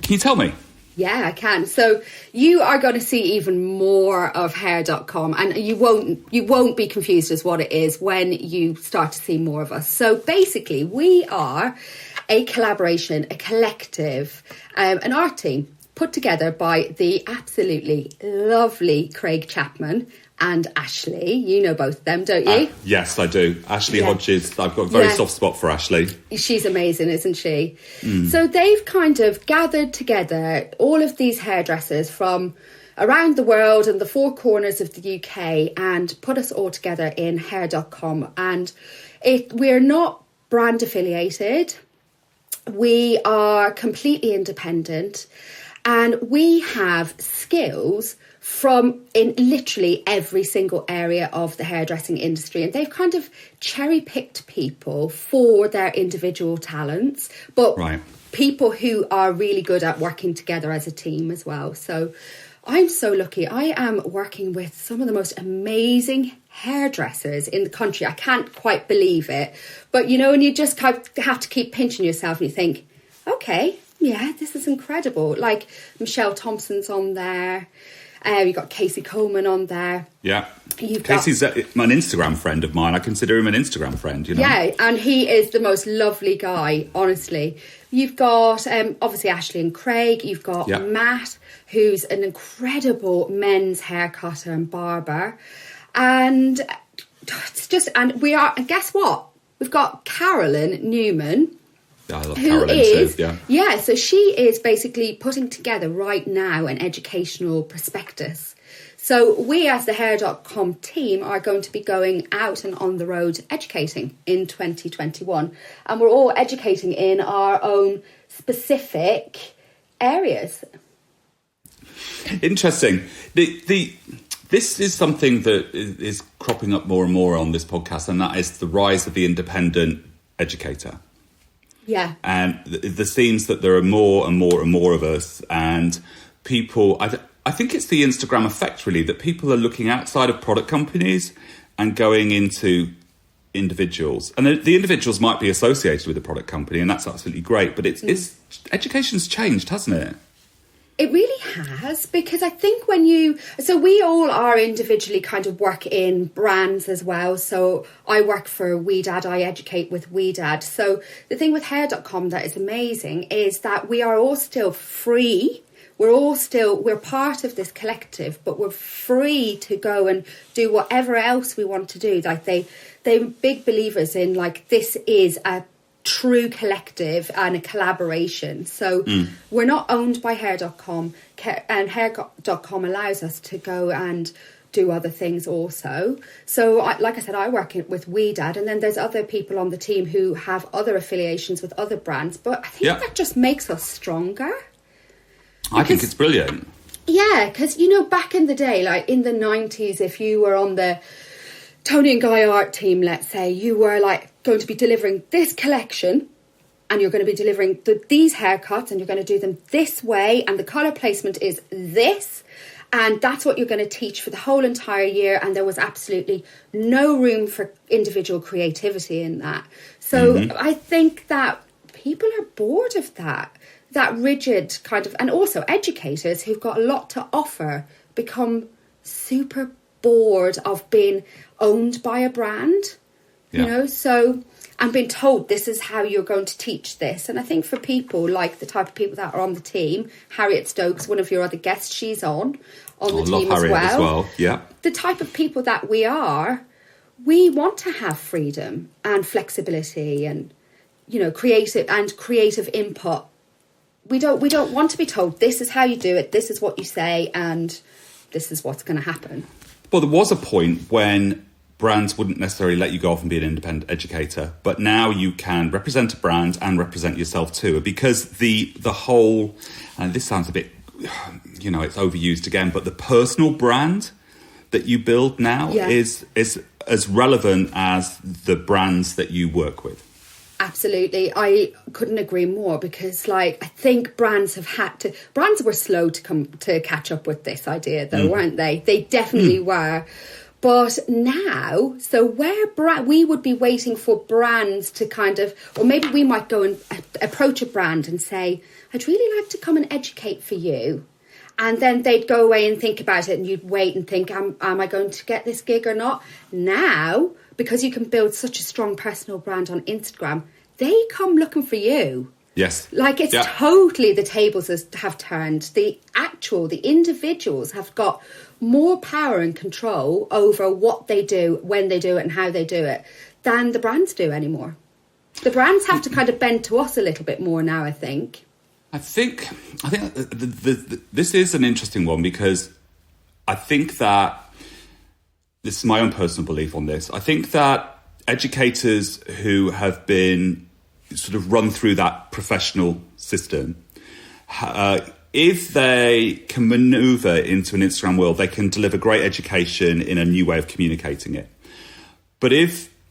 Can you tell me? Yeah, I can. So you are going to see even more of hair.com, and you won't be confused as what it is when you start to see more of us. So basically, we are a collaboration, a collective, an art team put together by the absolutely lovely Craig Chapman and Ashley. You know both of them, don't you? Yes, I do. Ashley Hodges. I've got a very soft spot for Ashley. She's amazing, isn't she? So they've kind of gathered together all of these hairdressers from around the world and the four corners of the UK and put us all together in hair.com. And we're not brand affiliated. We are completely independent. And we have skills from in literally every single area of the hairdressing industry. And they've kind of cherry-picked people for their individual talents, but people who are really good at working together as a team as well. So I'm so lucky. I am working with some of the most amazing hairdressers in the country. I can't quite believe it. But, you know, and you just have to keep pinching yourself and you think, okay, yeah, this is incredible. Like Michelle Thompson's on there. You've got Casey Coleman on there. Yeah. Casey's an Instagram friend of mine. I consider him an Instagram friend, you know. Yeah, and he is the most lovely guy, honestly. You've got, obviously, Ashley and Craig. You've got Matt, who's an incredible men's hair cutter and barber. And it's just, and guess what? We've got Carolyn Newman. I love Carolyn too, yeah, so she is basically putting together right now an educational prospectus. So we as the hair.com team are going to be going out and on the road educating in 2021. And we're all educating in our own specific areas. Interesting. This is something that is cropping up more and more on this podcast, and that is the rise of the independent educator. Yeah. And there seems that there are more and more and more of us, and people, I think it's the Instagram effect really, that people are looking outside of product companies and going into individuals. And the individuals might be associated with a product company, and that's absolutely great, but it's education's changed, hasn't it? It really has, because I think so we all are individually kind of work in brands as well. So I work for WeDad, I educate with WeDad. So the thing with hair.com that is amazing is that we are all still free. We're part of this collective, but we're free to go and do whatever else we want to do. Like they're big believers in like, this is a true collective and a collaboration. So we're not owned by hair.com, and hair.com allows us to go and do other things also. So like I said, I work with WeDad, and then there's other people on the team who have other affiliations with other brands, but I think that just makes us stronger. I think it's brilliant. Yeah, because, you know, back in the day, like in the 90s, if you were on the Tony and Guy art team, let's say, you were like going to be delivering this collection, and you're going to be delivering these haircuts, and you're going to do them this way, and the colour placement is this, and that's what you're going to teach for the whole entire year. And there was absolutely no room for individual creativity in that. So I think that people are bored of that rigid kind of, and also educators who've got a lot to offer become super bored of being owned by a brand, you know, so I'm being told this is how you're going to teach this. And I think for people like the type of people that are on the team, Harriet Stokes, one of your other guests, she's on the team as well. Yeah. The type of people that we are, we want to have freedom and flexibility and, you know, creative input. We don't want to be told this is how you do it, this is what you say, and this is what's going to happen. Well, there was a point when brands wouldn't necessarily let you go off and be an independent educator, but now you can represent a brand and represent yourself too, because the whole, and this sounds a bit, you know, it's overused again, but the personal brand that you build now is as relevant as the brands that you work with. Absolutely. I couldn't agree more, because like I think brands were slow to catch up with this idea though, weren't they? They definitely were. But now, so where we would be waiting for brands to kind of, or maybe we might go and approach a brand and say, I'd really like to come and educate for you. And then they'd go away and think about it, and you'd wait and think, am I going to get this gig or not? Now, because you can build such a strong personal brand on Instagram, they come looking for you. Yes. Like, it's totally, the tables have turned. The individuals have got more power and control over what they do, when they do it, and how they do it, than the brands do anymore. The brands have to kind of bend to us a little bit more now, I think. I think this is an interesting one, because I think that, this is my own personal belief on this, I think that educators who have been sort of run through that professional system, if they can maneuver into an Instagram world, they can deliver great education in a new way of communicating it.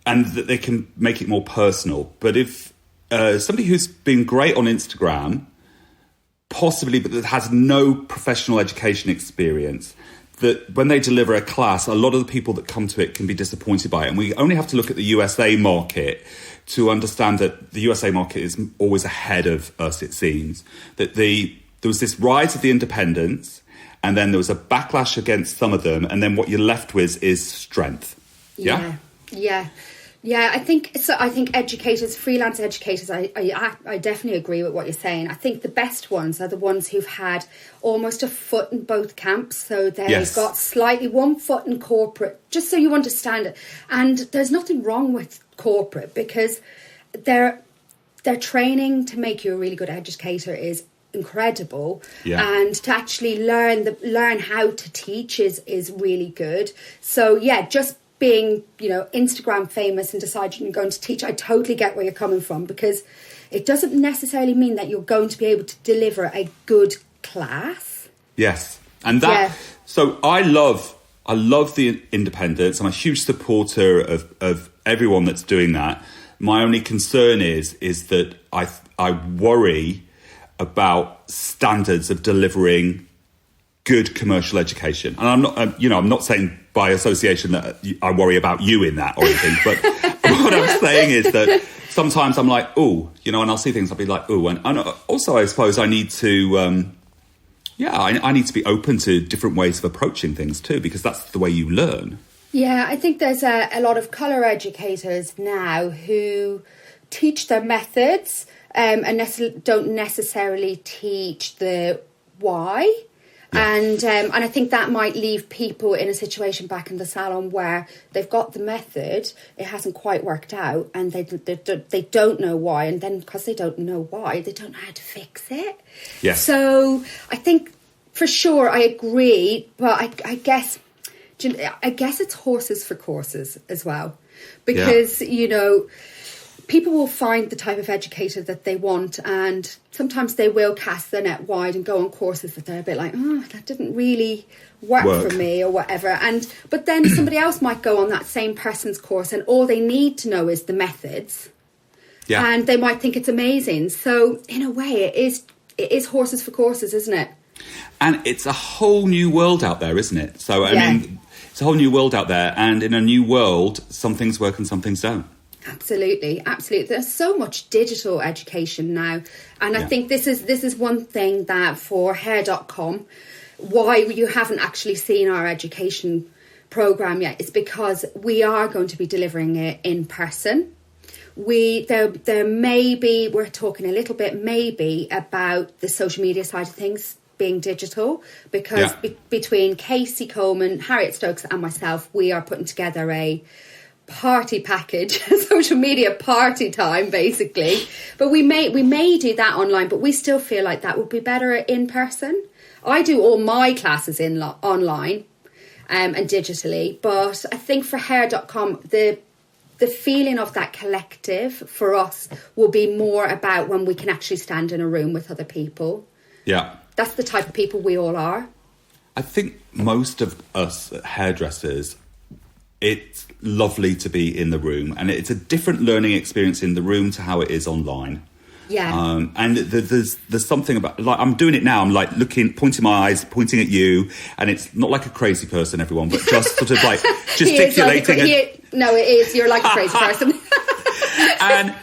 And that they can make it more personal. But if somebody who's been great on Instagram, possibly, but that has no professional education experience, that when they deliver a class, a lot of the people that come to it can be disappointed by it. And we only have to look at the USA market to understand that the USA market is always ahead of us, it seems. That there was this rise of the independents, and then there was a backlash against some of them, and then what you're left with is strength. Yeah? Yeah, I think so. I think educators, freelance educators, I definitely agree with what you're saying. I think the best ones are the ones who've had almost a foot in both camps. So they've got slightly one foot in corporate, just so you understand it. And there's nothing wrong with corporate, because their training to make you a really good educator is incredible, and to actually learn how to teach is really good. So just being, Instagram famous and deciding you're going to teach, I totally get where you're coming from, because it doesn't necessarily mean that you're going to be able to deliver a good class. Yes. And so I love the independence. I'm a huge supporter of everyone that's doing that. My only concern is that I worry about standards of delivering good commercial education. And I'm not saying by association that I worry about you in that or anything, but what I'm saying is that sometimes I'm like, and I'll see things, I'll be like, and also I suppose I need to, I need to be open to different ways of approaching things too, because that's the way you learn. Yeah, I think there's a lot of colour educators now who teach their methods and don't necessarily teach the why. And I think that might leave people in a situation back in the salon where they've got the method, it hasn't quite worked out, and they don't know why. And then because they don't know why, they don't know how to fix it. Yes. So I think for sure I agree, but I guess it's horses for courses as well, because people will find the type of educator that they want, and sometimes they will cast their net wide and go on courses that they're a bit like, that didn't really work for me or whatever. But then somebody else might go on that same person's course, and all they need to know is the methods. Yeah. And they might think it's amazing. So in a way, it is horses for courses, isn't it? And it's a whole new world out there, isn't it? So, I mean, it's a whole new world out there. And in a new world, some things work and some things don't. Absolutely. There's so much digital education now. And I think this is one thing that for hair.com, why you haven't actually seen our education programme yet, is because we are going to be delivering it in person. There may be, we're talking a little bit maybe about the social media side of things being digital, because between Casey Coleman, Harriet Stokes and myself, we are putting together a party package, social media party time basically. But we may do that online, but we still feel like that would be better in person. I do all my classes online and digitally, but I think for hair.com the feeling of that collective for us will be more about when we can actually stand in a room with other people. Yeah, that's the type of people we all are. I think most of us hairdressers, it's lovely to be in the room, and it's a different learning experience in the room to how it is online. Yeah. And there's something about, like, I'm doing it now. I'm like pointing my eyes, pointing at you, and it's not like a crazy person, everyone, but just sort of like gesticulating. No, it is. You're like a crazy person. And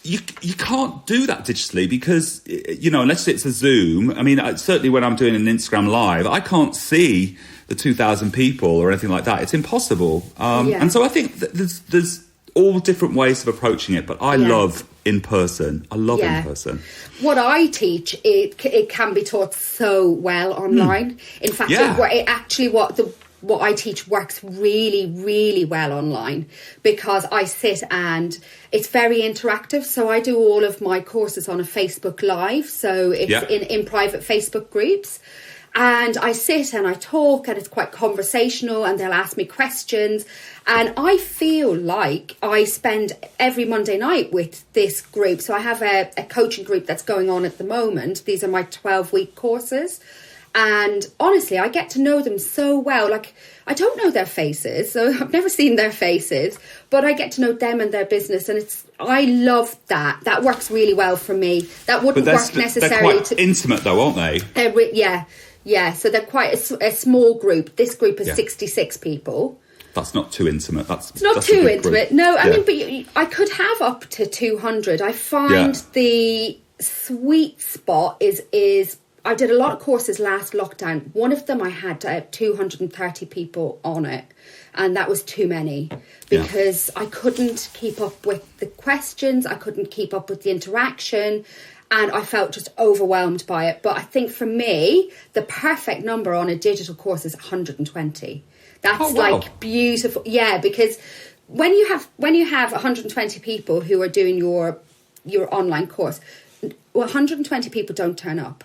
you can't do that digitally because, unless it's a Zoom. I mean, certainly when I'm doing an Instagram live, I can't see the 2,000 people or anything like that. It's impossible. And so I think there's all different ways of approaching it, but I love in person. I love in person. What I teach, it can be taught so well online. In fact, what I teach works really, really well online, because I sit and it's very interactive. So I do all of my courses on a Facebook Live. So it's in private Facebook groups. And I sit and I talk, and it's quite conversational, and they'll ask me questions. And I feel like I spend every Monday night with this group. So I have a coaching group that's going on at the moment. These are my 12-week courses. And honestly, I get to know them so well. Like, I don't know their faces, so I've never seen their faces, but I get to know them and their business. And I love that. That works really well for me. That wouldn't work necessarily. They're quite intimate though, aren't they? Yeah, so they're quite a small group. This group is 66 people. That's not too intimate. That's not too intimate. Group. No, I mean, but I could have up to 200. I find the sweet spot is I did a lot of courses last lockdown. One of them I had 230 people on it, and that was too many because I couldn't keep up with the questions. I couldn't keep up with the interaction. And I felt just overwhelmed by it. But I think for me, the perfect number on a digital course is 120. That's like beautiful. Yeah, because when you have 120 people who are doing your online course, 120 people don't turn up.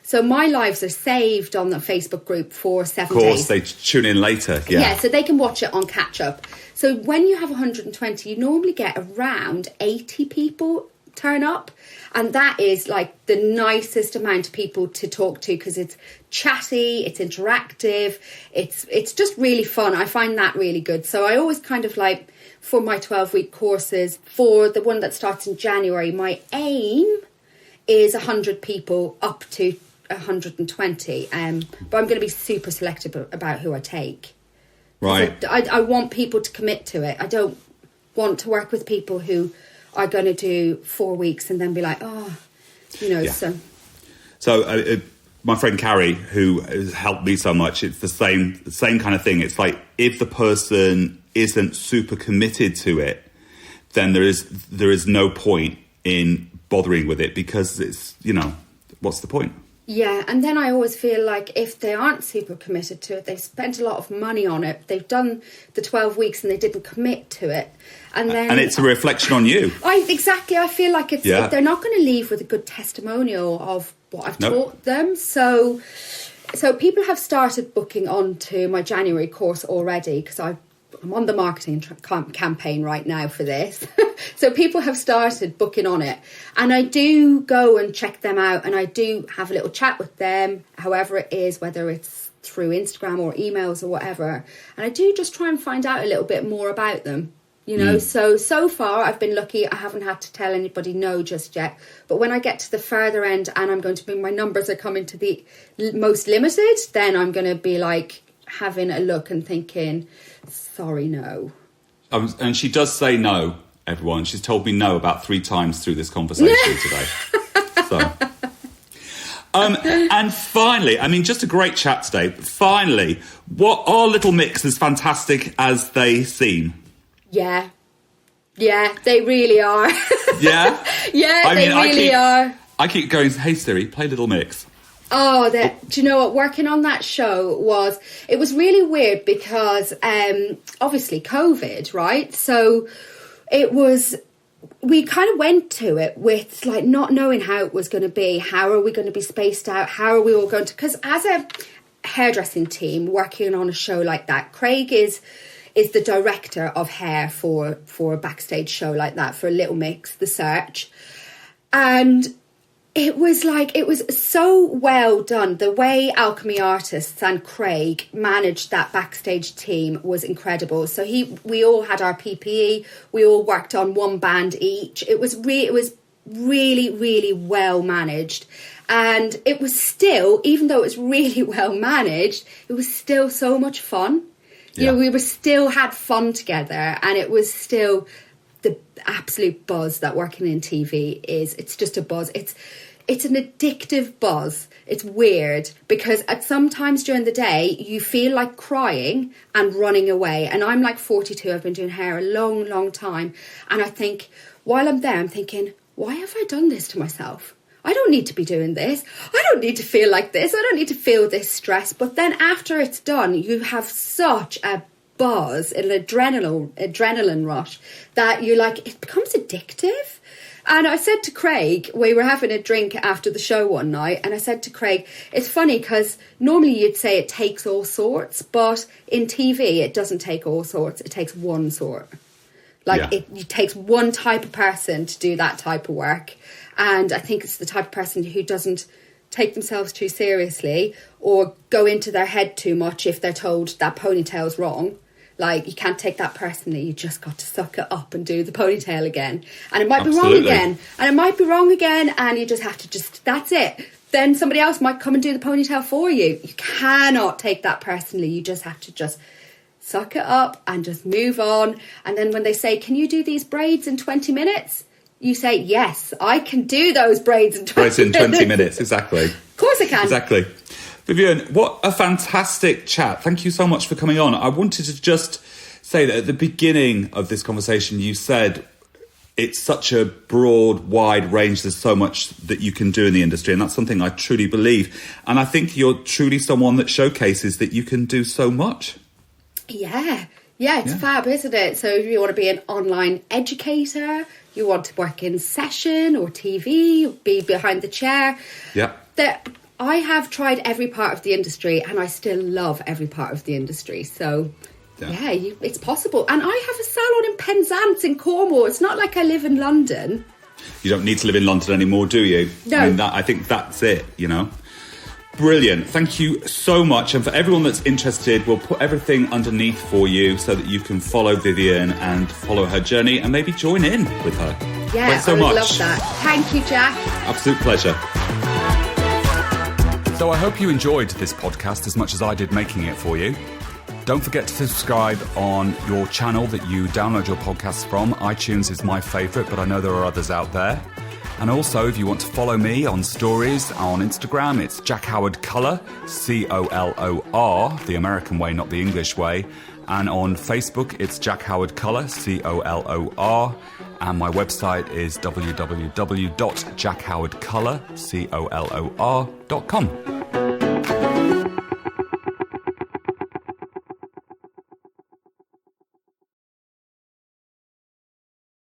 So my lives are saved on the Facebook group for 7 days. Of course, they tune in later. Yeah, so they can watch it on catch up. So when you have 120, you normally get around 80 people turn up, and that is like the nicest amount of people to talk to, because it's chatty, it's interactive, it's just really fun. I find that really good. So I always kind of like, for my 12-week courses, for the one that starts in January, my aim is 100 people up to 120, but I'm going to be super selective about who I take. Right. I want people to commit to it. I don't want to work with people who are going to do 4 weeks and then be like, So my friend Carrie, who has helped me so much, it's the same kind of thing. It's like, if the person isn't super committed to it, then there is no point in bothering with it, because it's, what's the point? Yeah, and then I always feel like if they aren't super committed to it, they've spent a lot of money on it, they've done the 12 weeks and they didn't commit to it. And it's a reflection on you. I feel like they're not going to leave with a good testimonial of what I've taught them. So people have started booking onto my January course already, because I'm on the marketing campaign right now for this. So people have started booking on it, and I do go and check them out, and I do have a little chat with them, however it is, whether it's through Instagram or emails or whatever. And I do just try and find out a little bit more about them, So far I've been lucky. I haven't had to tell anybody no just yet. But when I get to the further end and I'm going to be, my numbers are coming to the most limited, then I'm going to be like having a look and thinking, sorry, no. And she does say no, everyone. She's told me no about 3 times through this conversation today. So, and finally, I mean, just a great chat today. But finally, what are Little Mix as fantastic as they seem? Yeah, they really are. Yeah? Yeah, they really are. I keep going, hey Siri, play Little Mix. Oh, do you know what? Working on that show was really weird, because obviously COVID, right? So we kind of went to it with like not knowing how it was going to be. How are we going to be spaced out? How are we all going to... Because as a hairdressing team working on a show like that, Craig is the director of hair for a backstage show like that, for Little Mix, The Search. And it was so well done. The way Alchemy Artists and Craig managed that backstage team was incredible. So we all had our PPE. We all worked on one band each. It was really, really well managed. And it was still, even though it was really well managed, it was still so much fun. Yeah. We were still had fun together, and it was still the absolute buzz that working in TV is. It's just a buzz. It's an addictive buzz. It's weird, because at some times during the day you feel like crying and running away. And I'm like 42. I've been doing hair a long, long time, and I think while I'm there, I'm thinking, why have I done this to myself? I don't need to be doing this. I don't need to feel like this. I don't need to feel this stress. But then after it's done, you have such a buzz, an adrenaline rush, that you're like, it becomes addictive. And I said to Craig, we were having a drink after the show one night, and I said to Craig, it's funny because normally you'd say it takes all sorts, but in TV it doesn't take all sorts, it takes one sort. Like it takes one type of person to do that type of work. And I think it's the type of person who doesn't take themselves too seriously or go into their head too much if they're told that ponytail's wrong. Like, you can't take that personally. You just got to suck it up and do the ponytail again. And it might be wrong again. And it might be wrong again. And you just have to that's it. Then somebody else might come and do the ponytail for you. You cannot take that personally. You just have to just suck it up and just move on. And then when they say, can you do these braids in 20 minutes? You say, yes, I can do those braids in 20 minutes. 20 minutes, exactly. Of course I can. Exactly. Vivienne, what a fantastic chat. Thank you so much for coming on. I wanted to just say that at the beginning of this conversation, you said it's such a broad, wide range. There's so much that you can do in the industry. And that's something I truly believe. And I think you're truly someone that showcases that you can do so much. Yeah, it's fab, isn't it? So if you want to be an online educator, you want to work in session or TV, be behind the chair. Yeah. I have tried every part of the industry and I still love every part of the industry. So, it's possible. And I have a salon in Penzance in Cornwall. It's not like I live in London. You don't need to live in London anymore, do you? No. I mean, I think that's it, you know. Brilliant. Thank you so much. And for everyone that's interested, we'll put everything underneath for you so that you can follow Vivienne and follow her journey and maybe join in with her. Yeah, thanks so much. I love that. Thank you, Jack. Absolute pleasure. So I hope you enjoyed this podcast as much as I did making it for you. Don't forget to subscribe on your channel that you download your podcasts from. iTunes is my favourite, but I know there are others out there. And also, if you want to follow me on stories on Instagram, it's jackhowardcolor, COLOR, the American way, not the English way. And on Facebook, it's jackhowardcolor, COLOR. And my website is www.jackhowardcolor.com.